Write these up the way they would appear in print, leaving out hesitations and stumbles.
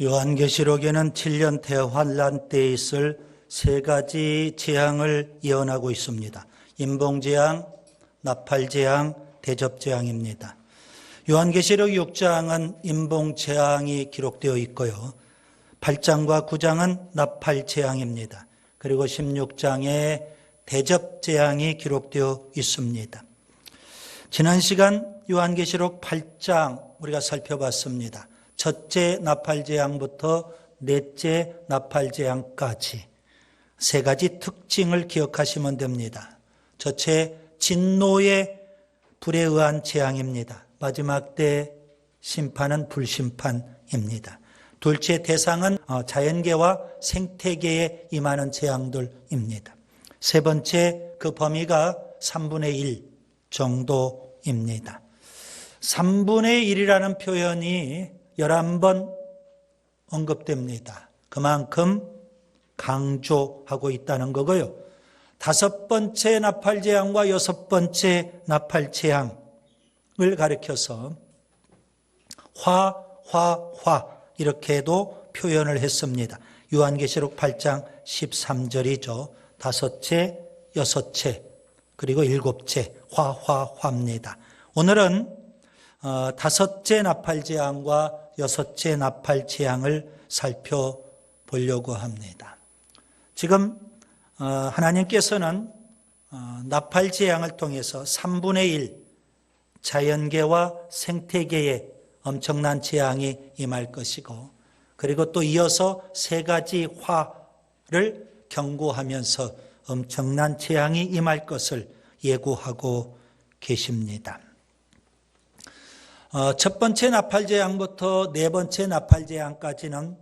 요한계시록에는 7년 대환란 때에 있을 세 가지 재앙을 예언하고 있습니다. 인봉재앙, 나팔재앙, 대접재앙입니다. 요한계시록 6장은 인봉재앙이 기록되어 있고요. 8장과 9장은 나팔재앙입니다. 그리고 16장에 대접재앙이 기록되어 있습니다. 지난 시간 요한계시록 8장 우리가 살펴봤습니다. 첫째 나팔재앙부터 넷째 나팔재앙까지 세 가지 특징을 기억하시면 됩니다. 첫째, 진노의 불에 의한 재앙입니다. 마지막 때 심판은 불심판입니다. 둘째, 대상은 자연계와 생태계에 임하는 재앙들입니다. 세 번째, 그 범위가 3분의 1 정도입니다. 3분의 1이라는 표현이 11번 언급됩니다. 그만큼 강조하고 있다는 거고요. 다섯 번째 나팔재앙과 여섯 번째 나팔재앙을 가리켜서 화 이렇게도 표현을 했습니다. 요한계시록 8장 13절이죠. 다섯째, 여섯째, 그리고 일곱째 화입니다. 오늘은 다섯째 나팔재앙과 여섯째 나팔재앙을 살펴보려고 합니다. 지금 하나님께서는 나팔재앙을 통해서 3분의 1 자연계와 생태계에 엄청난 재앙이 임할 것이고, 그리고 또 이어서 세 가지 화를 경고하면서 엄청난 재앙이 임할 것을 예고하고 계십니다. 첫 번째 나팔재앙부터 네 번째 나팔재앙까지는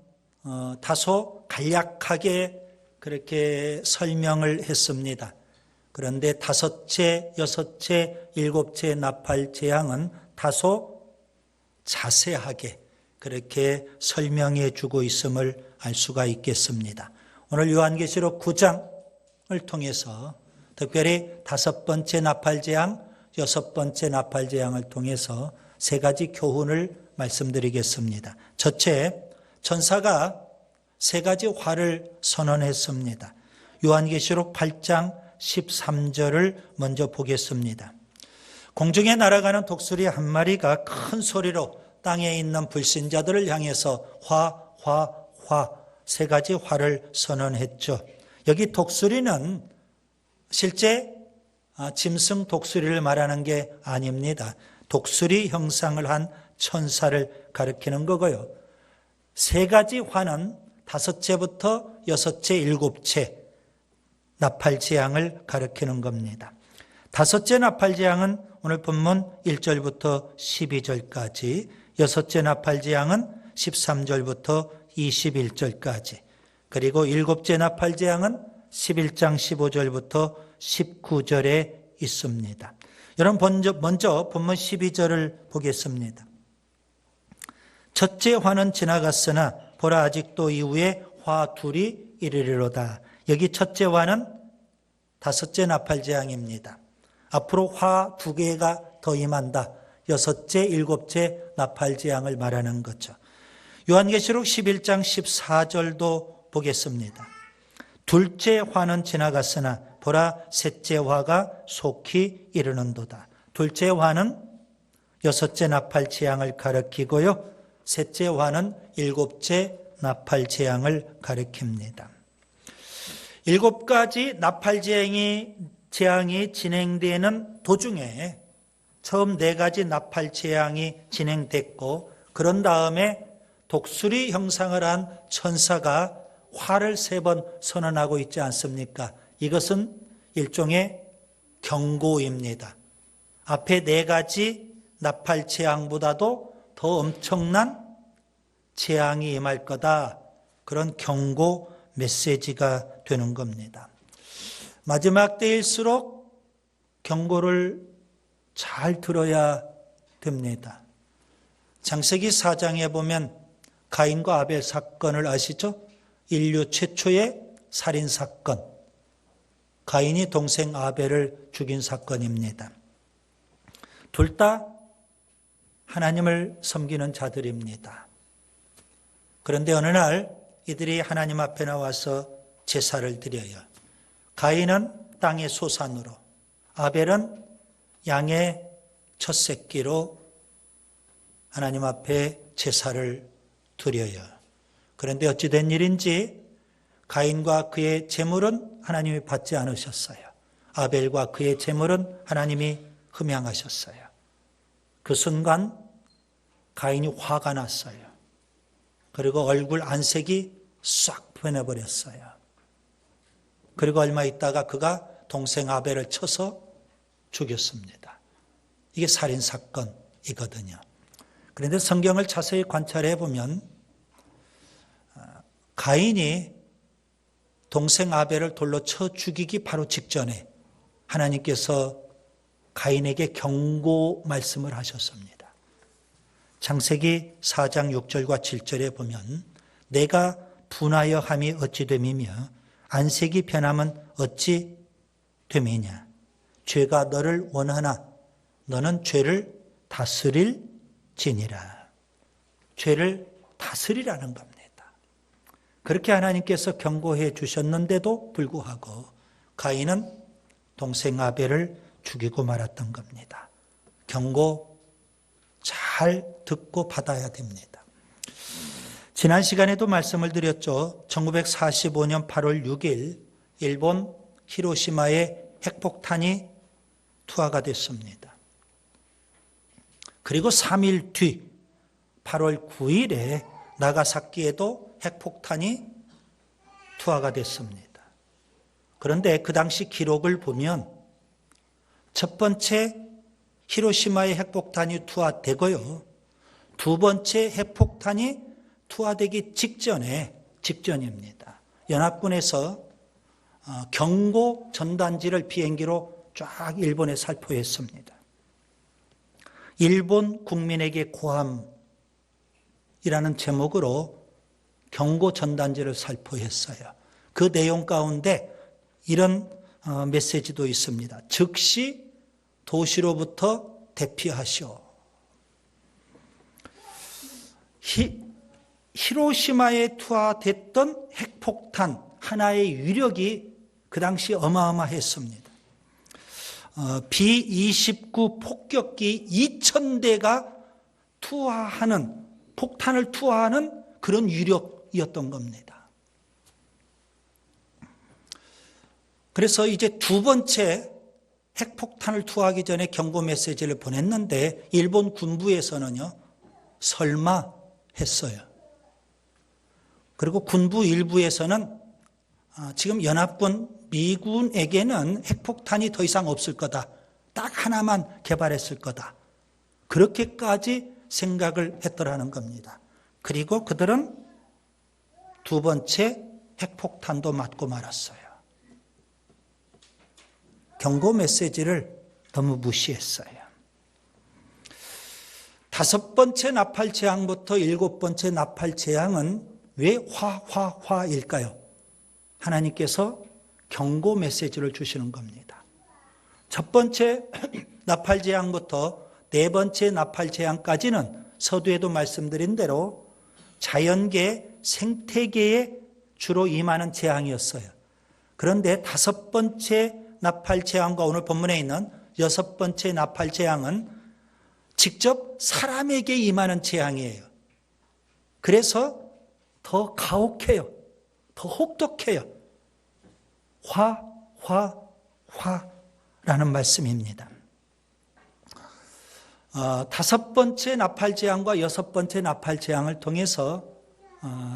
다소 간략하게 그렇게 설명을 했습니다. 그런데 다섯째, 여섯째, 일곱째 나팔재앙은 다소 자세하게 그렇게 설명해 주고 있음을 알 수가 있겠습니다. 오늘 요한계시록 9장을 통해서 특별히 다섯 번째 나팔재앙, 여섯 번째 나팔재앙을 통해서 세 가지 교훈을 말씀드리겠습니다. 첫째, 천사가 세 가지 화를 선언했습니다. 요한계시록 8장 13절을 먼저 보겠습니다. 공중에 날아가는 독수리 한 마리가 큰 소리로 땅에 있는 불신자들을 향해서 세 가지 화를 선언했죠. 여기 독수리는 실제 짐승 독수리를 말하는 게 아닙니다. 독수리 형상을 한 천사를 가리키는 거고요. 세 가지 화는 다섯째부터 여섯째, 일곱째 나팔재앙을 가리키는 겁니다. 다섯째 나팔재앙은 오늘 본문 1절부터 12절까지, 여섯째 나팔재앙은 13절부터 21절까지, 그리고 일곱째 나팔재앙은 11장 15절부터 19절에 있습니다. 여러분 먼저 본문 12절을 보겠습니다. 첫째 화는 지나갔으나 보라 아직도 이후에 화 둘이 이르리로다. 여기 첫째 화는 다섯째 나팔재앙입니다. 앞으로 화 두 개가 더 임한다. 여섯째, 일곱째 나팔재앙을 말하는 거죠. 요한계시록 11장 14절도 보겠습니다. 둘째 화는 지나갔으나 보라 셋째 화가 속히 이르는도다. 둘째 화는 여섯째 나팔재앙을 가리키고요. 셋째 화는 일곱째 나팔재앙을 가리킵니다. 일곱 가지 나팔재앙이 진행되는 도중에 처음 네 가지 나팔재앙이 진행됐고, 그런 다음에 독수리 형상을 한 천사가 화를 세 번 선언하고 있지 않습니까? 이것은 일종의 경고입니다. 앞에 네 가지 나팔재앙보다도 더 엄청난 재앙이 임할 거다. 그런 경고 메시지가 되는 겁니다. 마지막 때일수록 경고를 잘 들어야 됩니다. 창세기 4장에 보면 가인과 아벨 사건을 아시죠? 인류 최초의 살인사건. 가인이 동생 아벨을 죽인 사건입니다. 둘 다 하나님을 섬기는 자들입니다. 그런데 어느 날 이들이 하나님 앞에 나와서 제사를 드려요. 가인은 땅의 소산으로, 아벨은 양의 첫 새끼로 하나님 앞에 제사를 드려요. 그런데 어찌된 일인지 가인과 그의 제물은 하나님이 받지 않으셨어요. 아벨과 그의 제물은 하나님이 흠양하셨어요. 그 순간 가인이 화가 났어요. 그리고 얼굴 안색이 싹 변해버렸어요. 그리고 얼마 있다가 그가 동생 아벨을 쳐서 죽였습니다. 이게 살인사건이거든요. 그런데 성경을 자세히 관찰해 보면 가인이 동생 아벨을 돌로 쳐 죽이기 바로 직전에 하나님께서 가인에게 경고 말씀을 하셨습니다. 창세기 4장 6절과 7절에 보면 내가 분하여 함이 어찌 됨이며 안색이 변함은 어찌 됨이냐. 죄가 너를 원하나 너는 죄를 다스릴지니라. 죄를 다스리라는 겁니다. 그렇게 하나님께서 경고해 주셨는데도 불구하고 가인은 동생 아벨을 죽이고 말았던 겁니다. 경고 잘 듣고 받아야 됩니다. 지난 시간에도 말씀을 드렸죠. 1945년 8월 6일 일본 히로시마에 핵폭탄이 투하가 됐습니다. 그리고 3일 뒤 8월 9일에 나가사키에도 핵폭탄이 투하가 됐습니다. 그런데 그 당시 기록을 보면 첫 번째 히로시마에 핵폭탄이 투하되고요. 두 번째 핵폭탄이 투하되기 직전입니다. 연합군에서 경고 전단지를 비행기로 쫙 일본에 살포했습니다. 일본 국민에게 고함이라는 제목으로 경고 전단지를 살포했어요. 그 내용 가운데 이런 메시지도 있습니다. 즉시 도시로부터 대피하시오. 히로시마에 투하됐던 핵폭탄 하나의 위력이 그 당시 어마어마했습니다. B-29 폭격기 2,000대가 폭탄을 투하하는 그런 위력이었던 겁니다. 그래서 이제 두 번째 핵폭탄을 투하하기 전에 경고 메시지를 보냈는데 일본 군부에서는요, 설마 했어요. 그리고 군부 일부에서는 지금 연합군 미군에게는 핵폭탄이 더 이상 없을 거다. 딱 하나만 개발했을 거다. 그렇게까지 생각을 했더라는 겁니다. 그리고 그들은 두 번째 핵폭탄도 맞고 말았어요. 경고 메시지를 너무 무시했어요. 5번째 나팔 재앙부터 7번째 나팔 재앙은 왜 화일까요? 하나님께서 경고 메시지를 주시는 겁니다. 첫 번째 나팔 재앙부터 네 번째 나팔 재앙까지는 서두에도 말씀드린 대로 자연계, 생태계에 주로 임하는 재앙이었어요. 그런데 5번째 나팔 재앙과 오늘 본문에 있는 6번째 나팔 재앙은 직접 사람에게 임하는 재앙이에요. 그래서 더 가혹해요. 더 혹독해요. 화라는 말씀입니다. 5번째 나팔 재앙과 6번째 나팔 재앙을 통해서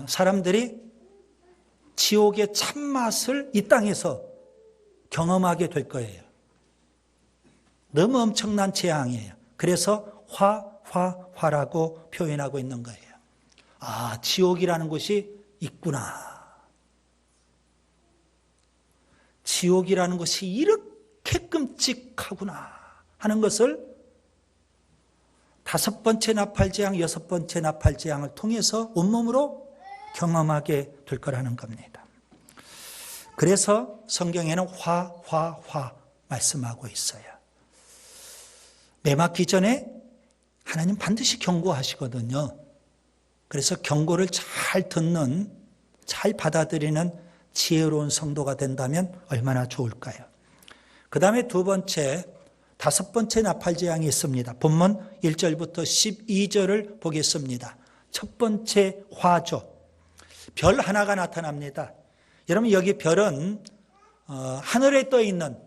사람들이 지옥의 참맛을 이 땅에서 경험하게 될 거예요. 너무 엄청난 재앙이에요. 그래서 화라고 표현하고 있는 거예요. 아, 지옥이라는 곳이 있구나. 지옥이라는 것이 이렇게 끔찍하구나 하는 것을 5번째 나팔재앙, 6번째 나팔재앙을 통해서 온몸으로 경험하게 될 거라는 겁니다. 그래서 성경에는 화 말씀하고 있어요. 매 맞기 전에 하나님 반드시 경고하시거든요. 그래서 경고를 잘 듣는, 잘 받아들이는 지혜로운 성도가 된다면 얼마나 좋을까요? 그 다음에 두 번째, 다섯 번째 나팔재앙이 있습니다. 본문 1절부터 12절을 보겠습니다. 첫 번째 화조, 별 하나가 나타납니다. 여러분, 여기 별은 하늘에 떠 있는,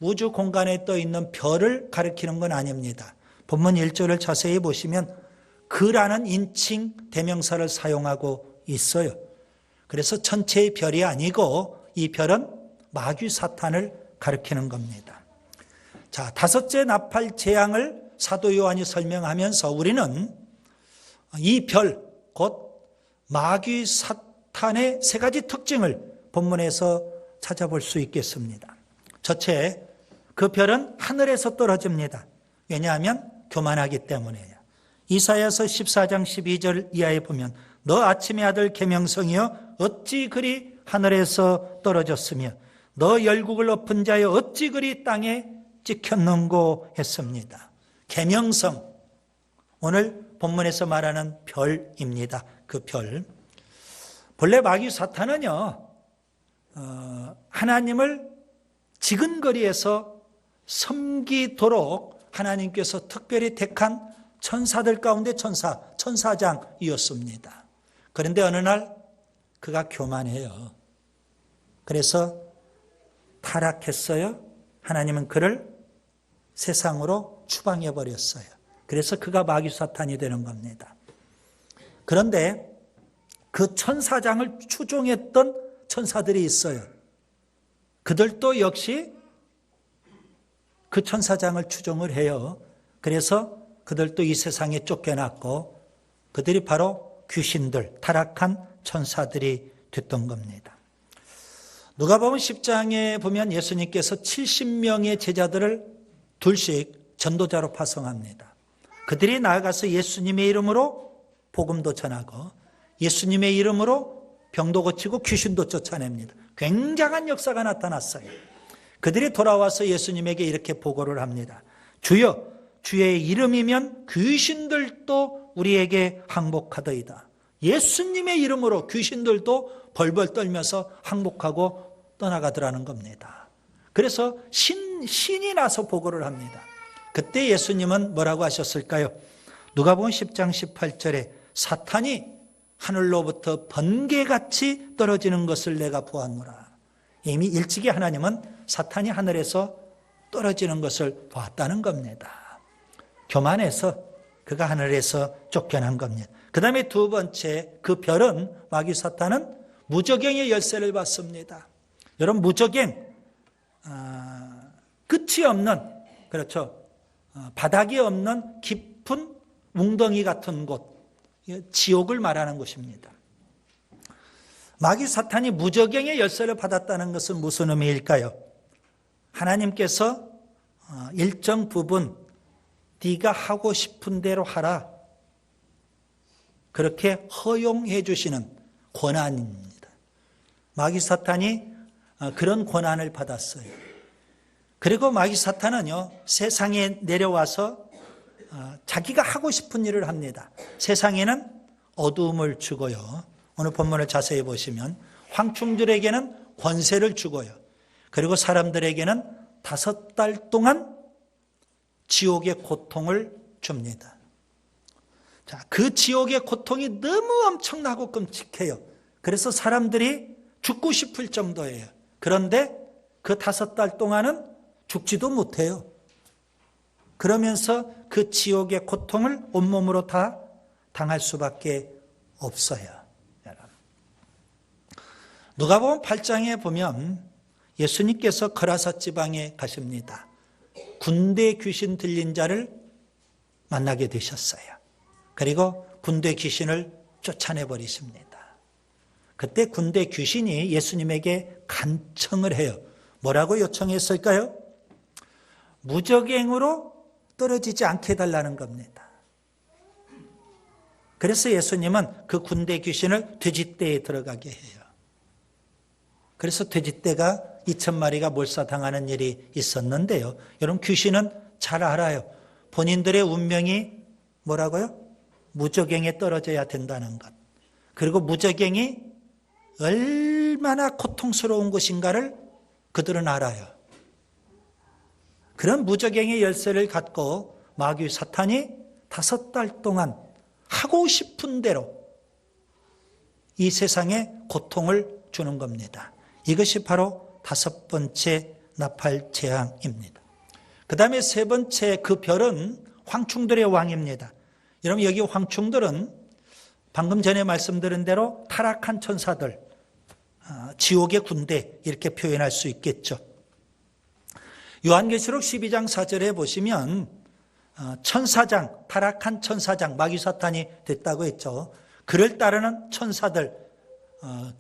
우주 공간에 떠 있는 별을 가리키는 건 아닙니다. 본문 1절을 자세히 보시면 그라는 인칭 대명사를 사용하고 있어요. 그래서 전체의 별이 아니고 이 별은 마귀 사탄을 가리키는 겁니다. 자, 다섯째 나팔 재앙을 사도 요한이 설명하면서 우리는 이 별, 곧 마귀 사탄의 세 가지 특징을 본문에서 찾아볼 수 있겠습니다. 첫째, 그 별은 하늘에서 떨어집니다. 왜냐하면 교만하기 때문이에요. 이사야서 14장 12절 이하에 보면 너 아침의 아들 계명성이여 어찌 그리 하늘에서 떨어졌으며 너 열국을 엎은 자여 어찌 그리 땅에 찍혔는고 했습니다. 계명성, 오늘 본문에서 말하는 별입니다. 그 별. 본래 마귀 사탄은요, 하나님을 지근거리에서 섬기도록 하나님께서 특별히 택한 천사들 가운데 천사장이었습니다. 그런데 어느 날 그가 교만해요. 그래서 타락했어요. 하나님은 그를 세상으로 추방해 버렸어요. 그래서 그가 마귀 사탄이 되는 겁니다. 그런데 그 천사장을 추종했던 천사들이 있어요. 그들도 역시 그 천사장을 추종을 해요. 그래서 그들도 이 세상에 쫓겨났고 그들이 바로 귀신들, 타락한 천사들이 됐던 겁니다. 누가복음 10장에 보면 예수님께서 70명의 제자들을 둘씩 전도자로 파송합니다. 그들이 나아가서 예수님의 이름으로 복음도 전하고 예수님의 이름으로 병도 고치고 귀신도 쫓아냅니다. 굉장한 역사가 나타났어요. 그들이 돌아와서 예수님에게 이렇게 보고를 합니다. 주여, 주의 이름이면 귀신들도 우리에게 항복하더이다. 예수님의 이름으로 귀신들도 벌벌 떨면서 항복하고 떠나가더라는 겁니다. 그래서 신이 나서 보고를 합니다. 그때 예수님은 뭐라고 하셨을까요? 누가복음 10장 18절에 사탄이 하늘로부터 번개같이 떨어지는 것을 내가 보았노라. 이미 일찍이 하나님은 사탄이 하늘에서 떨어지는 것을 보았다는 겁니다. 교만해서 그가 하늘에서 쫓겨난 겁니다. 그 다음에 두 번째, 그 별은, 마귀 사탄은 무저갱의 열쇠를 받습니다. 여러분, 무저갱, 끝이 없는, 그렇죠, 바닥이 없는 깊은 웅덩이 같은 곳, 지옥을 말하는 것입니다. 마귀 사탄이 무저갱의 열쇠를 받았다는 것은 무슨 의미일까요? 하나님께서 일정 부분 네가 하고 싶은 대로 하라, 그렇게 허용해 주시는 권한입니다. 마귀 사탄이 그런 권한을 받았어요. 그리고 마귀 사탄은요, 세상에 내려와서 자기가 하고 싶은 일을 합니다. 세상에는 어두움을 주고요. 오늘 본문을 자세히 보시면 황충들에게는 권세를 주고요. 그리고 사람들에게는 5달 동안 지옥의 고통을 줍니다. 자, 그 지옥의 고통이 너무 엄청나고 끔찍해요. 그래서 사람들이 죽고 싶을 정도예요. 그런데 그 5달 동안은 죽지도 못해요. 그러면서 그 지옥의 고통을 온몸으로 다 당할 수밖에 없어요. 누가복음 8장에 보면 예수님께서 거라사 지방에 가십니다. 군대 귀신 들린 자를 만나게 되셨어요. 그리고 군대 귀신을 쫓아내 버리십니다. 그때 군대 귀신이 예수님에게 간청을 해요. 뭐라고 요청했을까요? 무저갱으로 떨어지지 않게 해달라는 겁니다. 그래서 예수님은 그 군대 귀신을 돼지떼에 들어가게 해요. 그래서 돼지떼가 2,000마리가 몰사당하는 일이 있었는데요. 여러분, 귀신은 잘 알아요. 본인들의 운명이 뭐라고요? 무저갱에 떨어져야 된다는 것. 그리고 무저갱이 얼마나 고통스러운 것인가를 그들은 알아요. 그런 무저갱의 열쇠를 갖고 마귀 사탄이 5달 동안 하고 싶은 대로 이 세상에 고통을 주는 겁니다. 이것이 바로 5번째 나팔 재앙입니다. 그 다음에 3번째 그 별은 황충들의 왕입니다. 여러분 여기 황충들은 방금 전에 말씀드린 대로 타락한 천사들, 지옥의 군대 이렇게 표현할 수 있겠죠. 요한계시록 12장 4절에 보시면 천사장, 타락한 천사장, 마귀 사탄이 됐다고 했죠. 그를 따르는 천사들,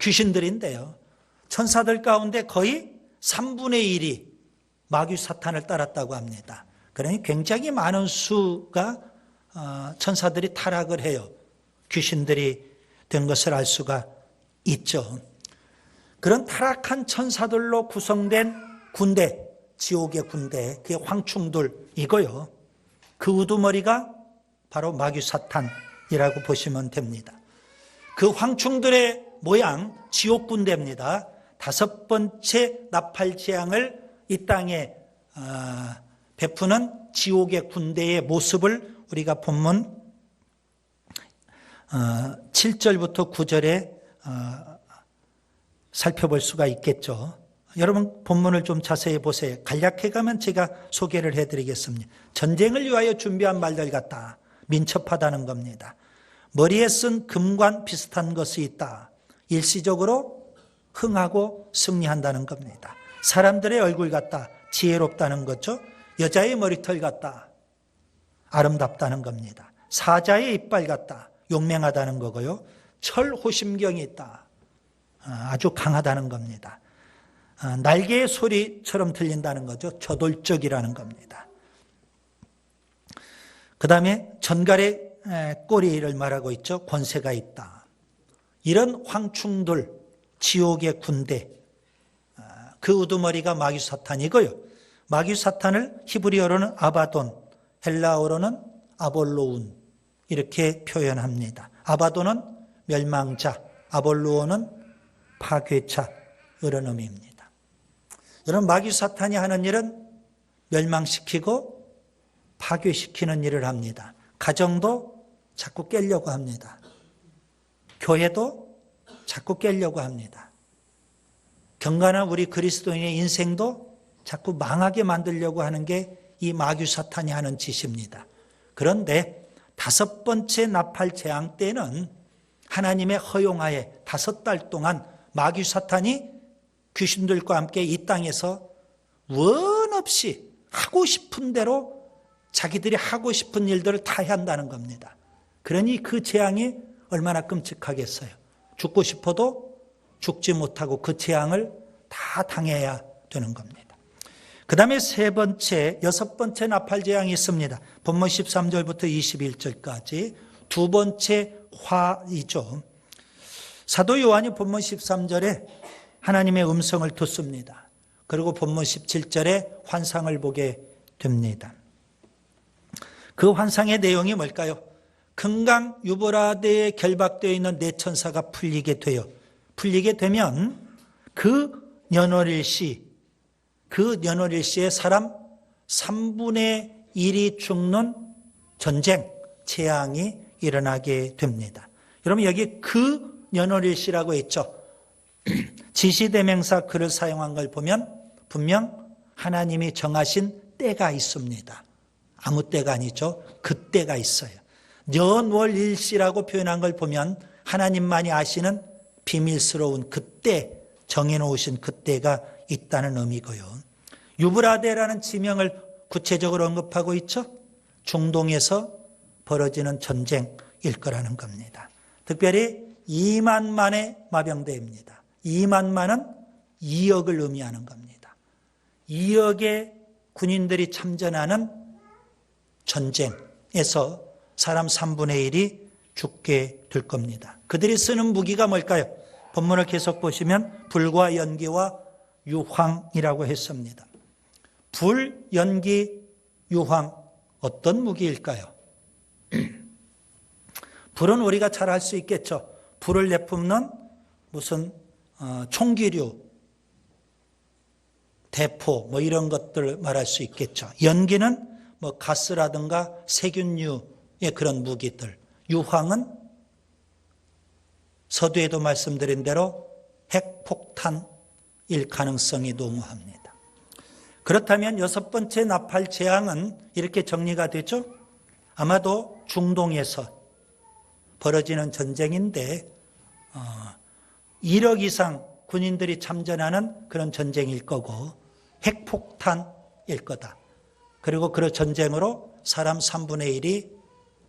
귀신들인데요. 천사들 가운데 거의 3분의 1이 마귀 사탄을 따랐다고 합니다. 그러니 굉장히 많은 수가 천사들이 타락을 해요. 귀신들이 된 것을 알 수가 있죠. 그런 타락한 천사들로 구성된 군대, 지옥의 군대, 그게 황충들이고요. 그 우두머리가 바로 마귀 사탄이라고 보시면 됩니다. 그 황충들의 모양, 지옥 군대입니다. 5번째 나팔 재앙을 이 땅에 베푸는 지옥의 군대의 모습을 우리가 본문 7절부터 9절에 살펴볼 수가 있겠죠. 여러분 본문을 좀 자세히 보세요. 간략해 가면 제가 소개를 해드리겠습니다. 전쟁을 위하여 준비한 말들 같다. 민첩하다는 겁니다. 머리에 쓴 금관 비슷한 것이 있다. 일시적으로 흥하고 승리한다는 겁니다. 사람들의 얼굴 같다. 지혜롭다는 거죠. 여자의 머리털 같다. 아름답다는 겁니다. 사자의 이빨 같다. 용맹하다는 거고요. 철호심경이 있다. 아주 강하다는 겁니다. 날개의 소리처럼 들린다는 거죠. 저돌적이라는 겁니다. 그 다음에 전갈의 꼬리를 말하고 있죠. 권세가 있다. 이런 황충들, 지옥의 군대, 그 우두머리가 마귀 사탄이고요. 마귀 사탄을 히브리어로는 아바돈, 헬라어로는 아볼로운 이렇게 표현합니다. 아바돈은 멸망자, 아볼로온은 파괴자 이런 의미입니다. 여러분 마귀 사탄이 하는 일은 멸망시키고 파괴시키는 일을 합니다. 가정도 자꾸 깨려고 합니다. 교회도 자꾸 깨려고 합니다. 경건한 우리 그리스도인의 인생도 자꾸 망하게 만들려고 하는 게 이 마귀 사탄이 하는 짓입니다. 그런데 5번째 나팔 재앙 때는 하나님의 허용하에 5달 동안 마귀 사탄이 귀신들과 함께 이 땅에서 원 없이 하고 싶은 대로 자기들이 하고 싶은 일들을 다 한다는 겁니다. 그러니 그 재앙이 얼마나 끔찍하겠어요. 죽고 싶어도 죽지 못하고 그 재앙을 다 당해야 되는 겁니다. 그 다음에 6번째 나팔 재앙이 있습니다. 본문 13절부터 21절까지 2번째 화이죠. 사도 요한이 본문 13절에 하나님의 음성을 듣습니다. 그리고 본문 17절에 환상을 보게 됩니다. 그 환상의 내용이 뭘까요? 금강 유브라데에 결박되어 있는 4천사가 풀리게 돼요. 풀리게 되면 그 연월일시에 사람 3분의 1이 죽는 전쟁, 재앙이 일어나게 됩니다. 여러분 여기 그 연월일시라고 했죠. 지시대명사 그를 사용한 걸 보면 분명 하나님이 정하신 때가 있습니다. 아무 때가 아니죠. 그 때가 있어요. 연월일시라고 표현한 걸 보면 하나님만이 아시는 비밀스러운 그때, 정해놓으신 그때가 있다는 의미고요. 유브라데라는 지명을 구체적으로 언급하고 있죠. 중동에서 벌어지는 전쟁일 거라는 겁니다. 특별히 2만만의 마병대입니다. 2만만은 2억을 의미하는 겁니다. 2억의 군인들이 참전하는 전쟁에서 사람 3분의 1이 죽게 될 겁니다. 그들이 쓰는 무기가 뭘까요? 본문을 계속 보시면 불과 연기와 유황이라고 했습니다. 불, 연기, 유황 어떤 무기일까요? 불은 우리가 잘 알 수 있겠죠. 불을 내뿜는 무슨 총기류, 대포 뭐 이런 것들 말할 수 있겠죠. 연기는 뭐 가스라든가 세균류의 그런 무기들. 유황은 서두에도 말씀드린 대로 핵폭탄일 가능성이 농후합니다. 그렇다면 여섯 번째 나팔 재앙은 이렇게 정리가 되죠. 아마도 중동에서 벌어지는 전쟁인데 1억 이상 군인들이 참전하는 그런 전쟁일 거고 핵폭탄일 거다. 그리고 그 전쟁으로 사람 3분의 1이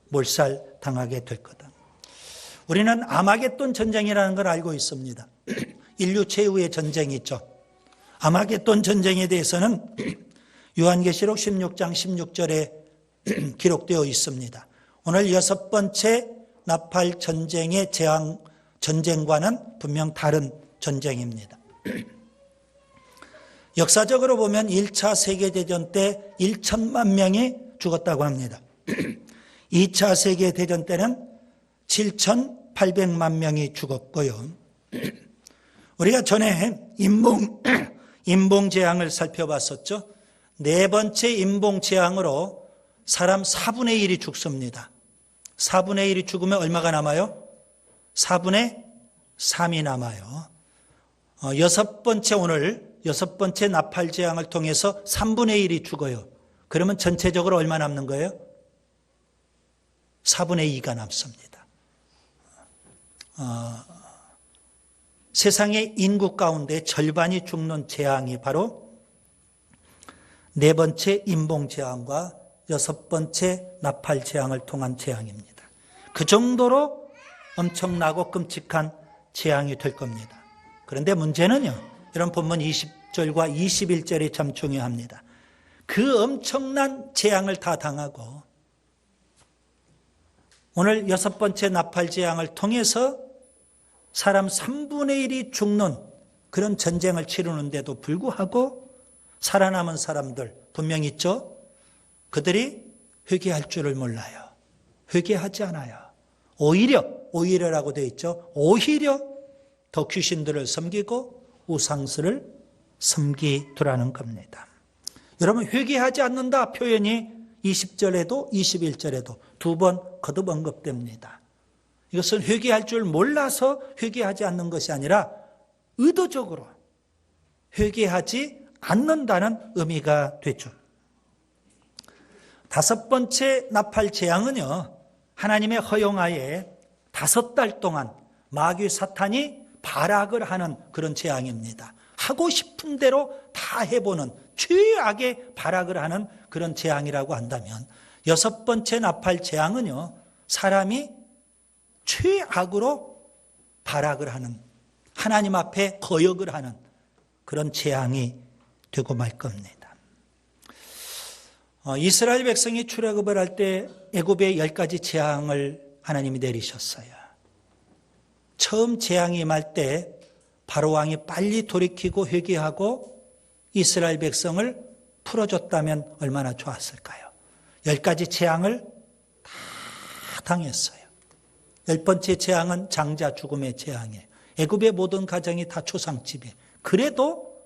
몰살당하게 될 거다. 우리는 아마겟돈 전쟁이라는 걸 알고 있습니다. 인류 최후의 전쟁이 있죠. 아마겟돈 전쟁에 대해서는 요한계시록 16장 16절에 기록되어 있습니다. 오늘 여섯 번째 나팔 전쟁의 전쟁과는 분명 다른 전쟁입니다. 역사적으로 보면 1차 세계대전 때 1천만 명이 죽었다고 합니다. 2차 세계대전 때는 7,800만 명이 죽었고요. 우리가 전에 인봉재앙을 살펴봤었죠. 네 번째 인봉재앙으로 사람 4분의 1이 죽습니다. 4분의 1이 죽으면 얼마가 남아요? 4분의 3이 남아요. 오늘 여섯 번째 나팔 재앙을 통해서 3분의 1이 죽어요. 그러면 전체적으로 얼마 남는 거예요? 4분의 2가 남습니다. 세상의 인구 가운데 절반이 죽는 재앙이 바로 네 번째 인봉재앙과 여섯 번째 나팔 재앙을 통한 재앙입니다. 그 정도로 엄청나고 끔찍한 재앙이 될 겁니다. 그런데 문제는요, 이런 본문 20절과 21절이 참 중요합니다. 그 엄청난 재앙을 다 당하고 오늘 여섯 번째 나팔 재앙을 통해서 사람 3분의 1이 죽는 그런 전쟁을 치르는데도 불구하고 살아남은 사람들 분명히 있죠. 그들이 회개할 줄을 몰라요. 회개하지 않아요. 오히려라고 되어 있죠. 오히려 더 귀신들을 섬기고 우상스를 섬기더라는 겁니다. 여러분, 회개하지 않는다 표현이 20절에도 21절에도 두 번 거듭 언급됩니다. 이것은 회개할 줄 몰라서 회개하지 않는 것이 아니라 의도적으로 회개하지 않는다는 의미가 되죠. 다섯 번째 나팔 재앙은요, 하나님의 허용하에 5달 동안 마귀 사탄이 발악을 하는 그런 재앙입니다. 하고 싶은 대로 다 해보는 최악의 발악을 하는 그런 재앙이라고 한다면 여섯 번째 나팔 재앙은요, 사람이 최악으로 발악을 하는, 하나님 앞에 거역을 하는 그런 재앙이 되고 말 겁니다. 이스라엘 백성이 출애굽을 할 때 애굽의 10가지 재앙을 하나님이 내리셨어요. 처음 재앙이 임할 때 바로 왕이 빨리 돌이키고 회개하고 이스라엘 백성을 풀어줬다면 얼마나 좋았을까요? 10가지 재앙을 다 당했어요. 10번째 재앙은 장자 죽음의 재앙이에요. 애굽의 모든 가정이 다 초상집이에요. 그래도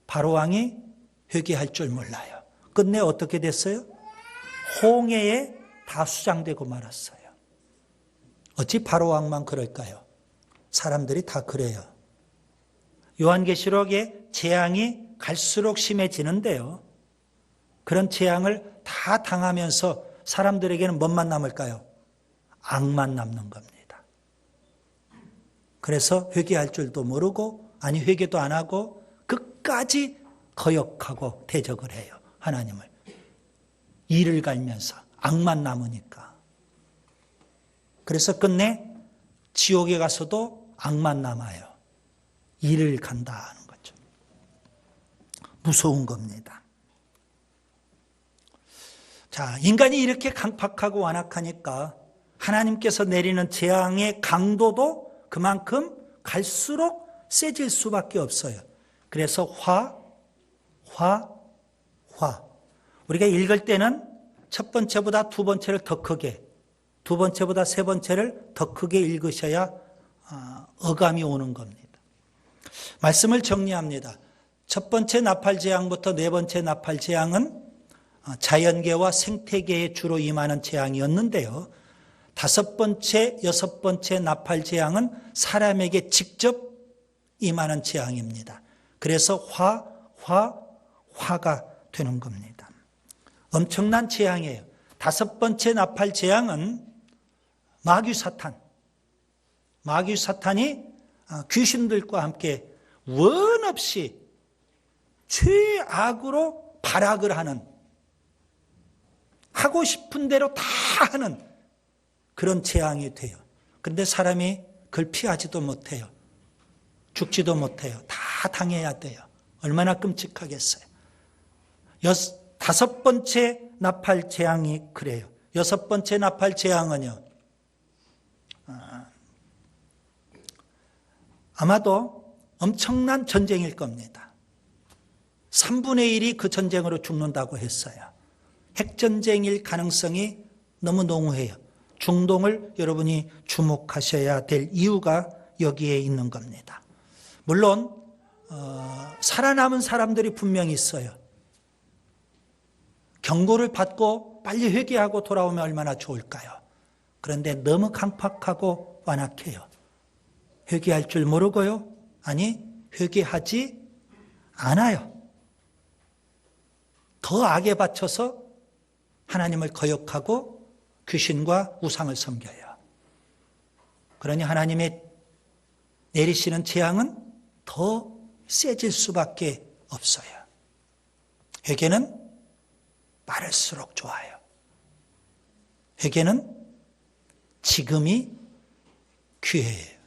바로 왕이 회개할 줄 몰라요. 끝내 어떻게 됐어요? 홍해에 다 수장되고 말았어요. 어찌 바로 왕만 그럴까요? 사람들이 다 그래요. 요한계시록의 재앙이 갈수록 심해지는데요. 그런 재앙을 다 당하면서 사람들에게는 뭔만 남을까요? 악만 남는 겁니다. 그래서 회개할 줄도 모르고, 아니 회개도 안 하고 끝까지 거역하고 대적을 해요. 하나님을. 이를 갈면서 악만 남으니까. 그래서 끝내 지옥에 가서도 악만 남아요. 이를 간다는 거죠. 무서운 겁니다. 자, 인간이 이렇게 강팍하고 완악하니까 하나님께서 내리는 재앙의 강도도 그만큼 갈수록 세질 수밖에 없어요. 그래서 화. 우리가 읽을 때는 첫 번째보다 두 번째를 더 크게, 두 번째보다 세 번째를 더 크게 읽으셔야 어감이 오는 겁니다. 말씀을 정리합니다. 첫 번째 나팔재앙부터 네 번째 나팔재앙은 자연계와 생태계에 주로 임하는 재앙이었는데요. 다섯 번째, 여섯 번째 나팔재앙은 사람에게 직접 임하는 재앙입니다. 그래서 화가 되는 겁니다. 엄청난 재앙이에요. 다섯 번째 나팔재앙은 마귀사탄이 귀신들과 함께 원 없이 최악으로 발악을 하는, 하고 싶은 대로 다 하는 그런 재앙이 돼요. 그런데 사람이 그걸 피하지도 못해요. 죽지도 못해요. 다 당해야 돼요. 얼마나 끔찍하겠어요. 다섯 번째 나팔 재앙이 그래요. 여섯 번째 나팔 재앙은요, 아마도 엄청난 전쟁일 겁니다. 3분의 1이 그 전쟁으로 죽는다고 했어요. 핵전쟁일 가능성이 너무 농후해요. 중동을 여러분이 주목하셔야 될 이유가 여기에 있는 겁니다. 물론 살아남은 사람들이 분명히 있어요. 경고를 받고 빨리 회개하고 돌아오면 얼마나 좋을까요? 그런데 너무 강팍하고 완악해요. 회개할 줄 모르고요. 아니, 회개하지 않아요. 더 악에 받쳐서 하나님을 거역하고 귀신과 우상을 섬겨요. 그러니 하나님의 내리시는 재앙은 더 세질 수밖에 없어요. 회개는 빠를수록 좋아요. 회개는 지금이 기회예요.